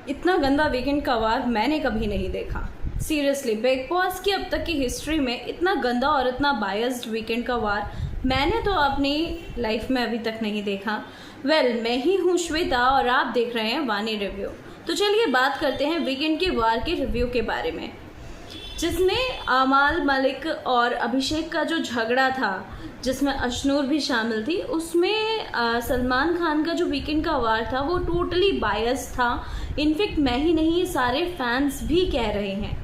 इतना गंदा वीकेंड का वार मैंने कभी नहीं देखा। सीरियसली, बिग बॉस की अब तक की हिस्ट्री में इतना गंदा और इतना बायस्ड वीकेंड का वार मैंने तो अपनी लाइफ में अभी तक नहीं देखा। मैं ही हूँ श्वेता और आप देख रहे हैं वानी रिव्यू। तो चलिए बात करते हैं वीकेंड के वार के रिव्यू के बारे में, जिसमें अमाल मलिक और अभिषेक का जो झगड़ा था, जिसमें अशनूर भी शामिल थी, उसमें सलमान खान का जो वीकेंड का वार था वो टोटली बायस था। इनफैक्ट मैं ही नहीं, ये सारे फैंस भी कह रहे हैं।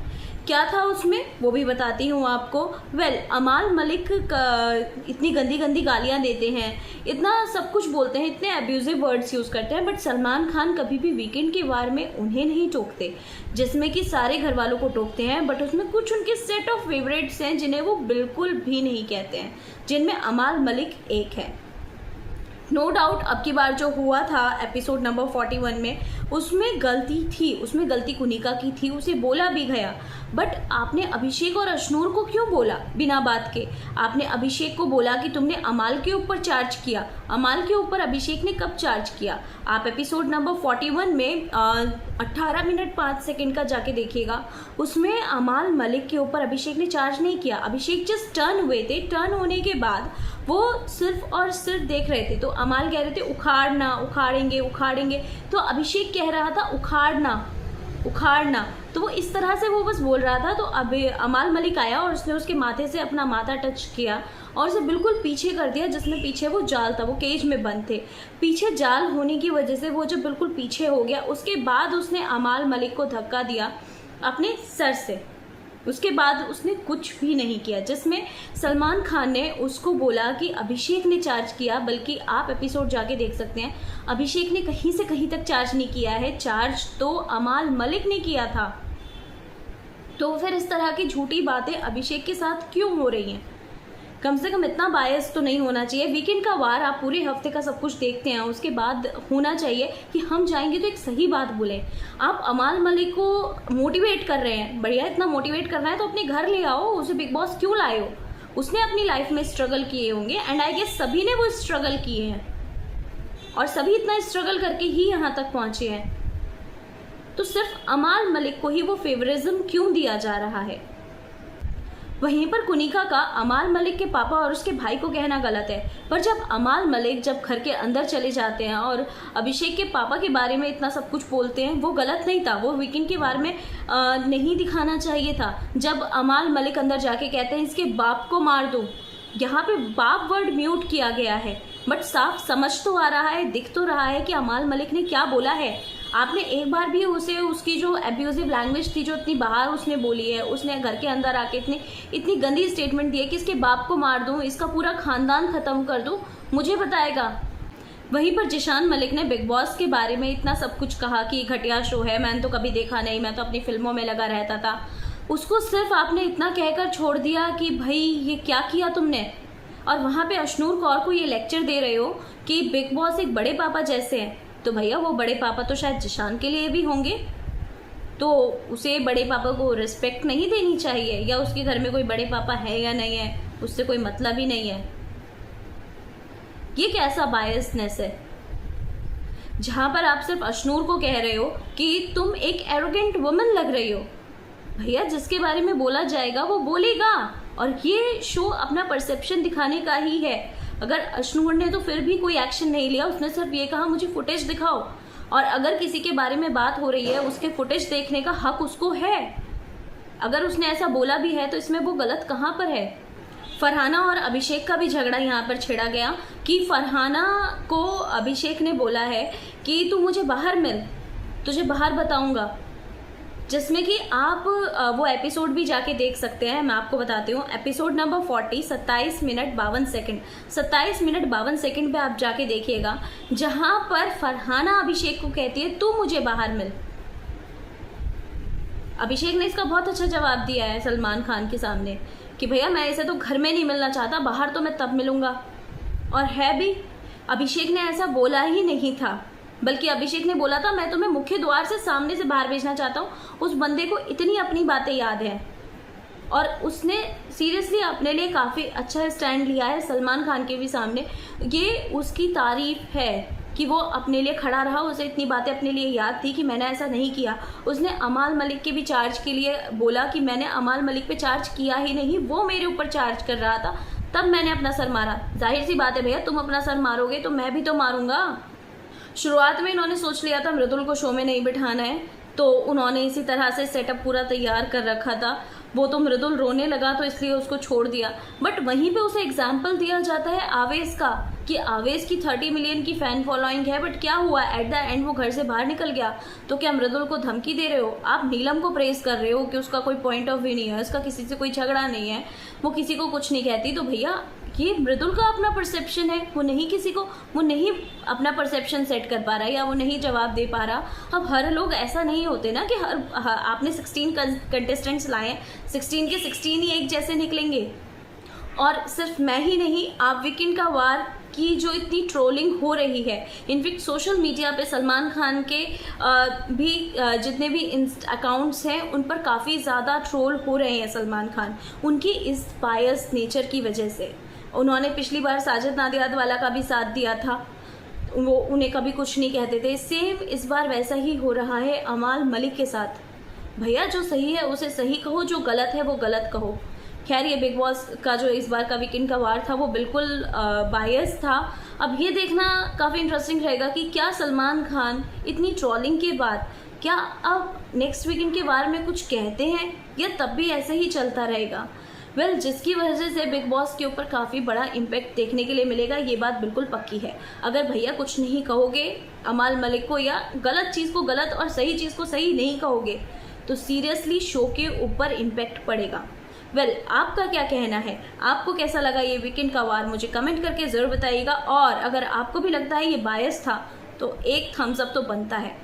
क्या था उसमें वो भी बताती हूँ आपको। अमाल मलिक इतनी गंदी गंदी गालियाँ देते हैं, इतना सब कुछ बोलते हैं, इतने अब्यूजिव वर्ड्स यूज़ करते हैं, बट सलमान खान कभी भी वीकेंड के वार में उन्हें नहीं टोकते, जिसमें कि सारे घर वालों को टोकते हैं। बट उसमें कुछ उनके सेट ऑफ फेवरेट्स हैं जिन्हें वो बिल्कुल भी नहीं कहते हैं, जिनमें अमाल मलिक एक है। नो डाउट अब की बार जो हुआ था एपिसोड नंबर 41 में, उसमें गलती थी, उसमें गलती कुनिका की थी, उसे बोला भी गया। बट आपने अभिषेक और अशनूर को क्यों बोला बिना बात के? आपने अभिषेक को बोला कि तुमने अमाल के ऊपर चार्ज किया। अमाल के ऊपर अभिषेक ने कब चार्ज किया? आप एपिसोड नंबर 41 में 18 मिनट 5 सेकंड का जाके देखिएगा। उसमें अमाल मलिक के ऊपर अभिषेक ने चार्ज नहीं किया। अभिषेक जस्ट टर्न हुए थे, टर्न होने के बाद वो सिर्फ और सिर्फ देख रहे थे। तो अमाल कह रहे थे उखाड़ना, उखाड़ेंगे उखाड़ेंगे, तो अभिषेक कह रहा था उखाड़ना उखाड़ना। तो वो इस तरह से वो बस बोल रहा था। तो अब अमाल मलिक आया और उसने उसके माथे से अपना माथा टच किया और उसे बिल्कुल पीछे कर दिया, जिसमें पीछे वो जाल था, वो केज में बंद थे। पीछे जाल होने की वजह से वो जब बिल्कुल पीछे हो गया, उसके बाद उसने अमाल मलिक को धक्का दिया अपने सर से। उसके बाद उसने कुछ भी नहीं किया, जिसमें सलमान खान ने उसको बोला कि अभिषेक ने चार्ज किया। बल्कि आप एपिसोड जाके देख सकते हैं, अभिषेक ने कहीं से कहीं तक चार्ज नहीं किया है, चार्ज तो अमाल मलिक ने किया था। तो फिर इस तरह की झूठी बातें अभिषेक के साथ क्यों हो रही हैं? कम से कम इतना बायस तो नहीं होना चाहिए। वीकेंड का वार आप पूरे हफ्ते का सब कुछ देखते हैं, उसके बाद होना चाहिए कि हम जाएंगे तो एक सही बात बोलें। आप अमाल मलिक को मोटिवेट कर रहे हैं, बढ़िया, इतना मोटिवेट करना है तो अपने घर ले आओ, उसे बिग बॉस क्यों लाए हो? उसने अपनी लाइफ में स्ट्रगल किए होंगे, एंड आई गेस सभी ने वो स्ट्रगल किए हैं और सभी इतना स्ट्रगल करके ही यहाँ तक पहुंचे हैं। तो सिर्फ अमाल मलिक को ही वो फेवरिज्म क्यों दिया जा रहा है? वहीं पर कुनिका का अमाल मलिक के पापा और उसके भाई को कहना गलत है, पर जब अमाल मलिक जब घर के अंदर चले जाते हैं और अभिषेक के पापा के बारे में इतना सब कुछ बोलते हैं, वो गलत नहीं था, वो वीकेंड के बारे में नहीं दिखाना चाहिए था। जब अमाल मलिक अंदर जाके कहते हैं इसके बाप को मार दो, यहाँ पे बाप वर्ड म्यूट किया गया है, बट साफ समझ तो आ रहा है, दिख तो रहा है कि अमाल मलिक ने क्या बोला है। आपने एक बार भी उसे उसकी जो एब्यूजिव लैंग्वेज थी, जो इतनी बाहर उसने बोली है, उसने घर के अंदर आके इतनी गंदी स्टेटमेंट दी है कि इसके बाप को मार दूं, इसका पूरा खानदान ख़त्म कर दूं, मुझे बताएगा। वहीं पर जिशान मलिक ने बिग बॉस के बारे में इतना सब कुछ कहा कि घटिया शो है, मैंने तो कभी देखा नहीं, मैं तो अपनी फिल्मों में लगा रहता था। उसको सिर्फ आपने इतना कहकर छोड़ दिया कि भाई ये क्या किया तुमने, और वहाँ पे अशनूर कौर को ये लेक्चर दे रहे हो कि बिग बॉस एक बड़े पापा जैसे हैं। तो भैया वो बड़े पापा तो शायद जिशान के लिए भी होंगे, तो उसे बड़े पापा को रिस्पेक्ट नहीं देनी चाहिए? या उसके घर में कोई बड़े पापा है या नहीं है, उससे कोई मतलब ही नहीं है? ये कैसा बायसनेस है, जहाँ पर आप सिर्फ अशनूर को कह रहे हो कि तुम एक एरोगेंट वुमन लग रही हो। भैया जिसके बारे में बोला जाएगा वो बोलेगा, और ये शो अपना परसेप्शन दिखाने का ही है। अगर अशनूर ने तो फिर भी कोई एक्शन नहीं लिया, उसने सिर्फ ये कहा मुझे फुटेज दिखाओ, और अगर किसी के बारे में बात हो रही है उसके फुटेज देखने का हक उसको है। अगर उसने ऐसा बोला भी है तो इसमें वो गलत कहाँ पर है? फरहाना और अभिषेक का भी झगड़ा यहाँ पर छेड़ा गया कि फरहाना को अभिषेक ने बोला है कि तू मुझे बाहर मिल, तुझे बाहर बताऊंगा, जिसमें कि आप वो एपिसोड भी जाके देख सकते हैं। मैं आपको बताती हूँ, episode number 40 27 minute 52 second 27 minute 52 second पे आप जाके देखिएगा, जहां पर फरहाना अभिषेक को कहती है तू मुझे बाहर मिल। अभिषेक ने इसका बहुत अच्छा जवाब दिया है सलमान खान के सामने कि भैया मैं इसे तो घर में नहीं मिलना चाहता, बाहर तो मैं तब मिलूंगा। और है भी, अभिषेक ने ऐसा बोला ही नहीं था, बल्कि अभिषेक ने बोला था मैं तुम्हें मुख्य द्वार से सामने से बाहर भेजना चाहता हूँ। उस बंदे को इतनी अपनी बातें याद हैं और उसने सीरियसली अपने लिए काफ़ी अच्छा स्टैंड लिया है सलमान खान के भी सामने। ये उसकी तारीफ है कि वो अपने लिए खड़ा रहा, उसे इतनी बातें अपने लिए याद थी कि मैंने ऐसा नहीं किया। उसने अमाल मलिक के भी चार्ज के लिए बोला कि मैंने अमाल मलिक पे चार्ज किया ही नहीं, वो मेरे ऊपर चार्ज कर रहा था, तब मैंने अपना सर मारा। जाहिर सी बात है भैया, तुम अपना सर मारोगे तो मैं भी तो मारूंगा। शुरुआत में इन्होंने सोच लिया था मृदुल को शो में नहीं बिठाना है, तो उन्होंने इसी तरह से सेटअप पूरा तैयार कर रखा था। वो तो मृदुल रोने लगा तो इसलिए उसको छोड़ दिया, बट वहीं पे उसे एग्जाम्पल दिया जाता है आवेश का कि आवेश की 30 मिलियन की फ़ैन फॉलोइंग है, बट क्या हुआ एट द एंड वो घर से बाहर निकल गया। तो क्या मृदुल को धमकी दे रहे हो आप? नीलम को प्रेस कर रहे हो कि उसका कोई पॉइंट ऑफ व्यू नहीं है, उसका किसी से कोई झगड़ा नहीं है, वो किसी को कुछ नहीं कहती। तो भैया ये मृदुल का अपना परसेप्शन है, वो नहीं अपना परसेप्शन सेट कर पा रहा या वो नहीं जवाब दे पा रहा। अब हर लोग ऐसा नहीं होते ना कि आपने 16 कंटेस्टेंट्स लाए हैं, 16 के 16 ही एक जैसे निकलेंगे। और सिर्फ मैं ही नहीं, आप वीकेंड का वार की जो इतनी ट्रोलिंग हो रही है, इनफैक्ट सोशल मीडिया पे सलमान खान के भी जितने भी अकाउंट्स हैं उन पर काफ़ी ज़्यादा ट्रोल हो रहे हैं सलमान खान, उनकी इस बायस नेचर की वजह से। उन्होंने पिछली बार साजिद नादियादवाला का भी साथ दिया था, वो उन्हें कभी कुछ नहीं कहते थे। सेम इस बार वैसा ही हो रहा है अमाल मलिक के साथ। भैया जो सही है उसे सही कहो, जो गलत है वो गलत कहो। खैर ये बिग बॉस का जो इस बार का वीकेंड का वार था वो बिल्कुल बायस था। अब ये देखना काफ़ी इंटरेस्टिंग रहेगा कि क्या सलमान खान इतनी ट्रोलिंग के बाद क्या अब नेक्स्ट वीकेंड के वार में कुछ कहते हैं या तब भी ऐसे ही चलता रहेगा। जिसकी वजह से बिग बॉस के ऊपर काफ़ी बड़ा इम्पैक्ट देखने के लिए मिलेगा, ये बात बिल्कुल पक्की है। अगर भैया कुछ नहीं कहोगे अमाल मलिक को या गलत चीज़ को गलत और सही चीज़ को सही नहीं कहोगे तो सीरियसली शो के ऊपर इम्पैक्ट पड़ेगा। आपका क्या कहना है? आपको कैसा लगा ये वीकेंड का वार? मुझे कमेंट करके ज़रूर बताइएगा। और अगर आपको भी लगता है ये बायस था तो एक थम्स अप तो बनता है।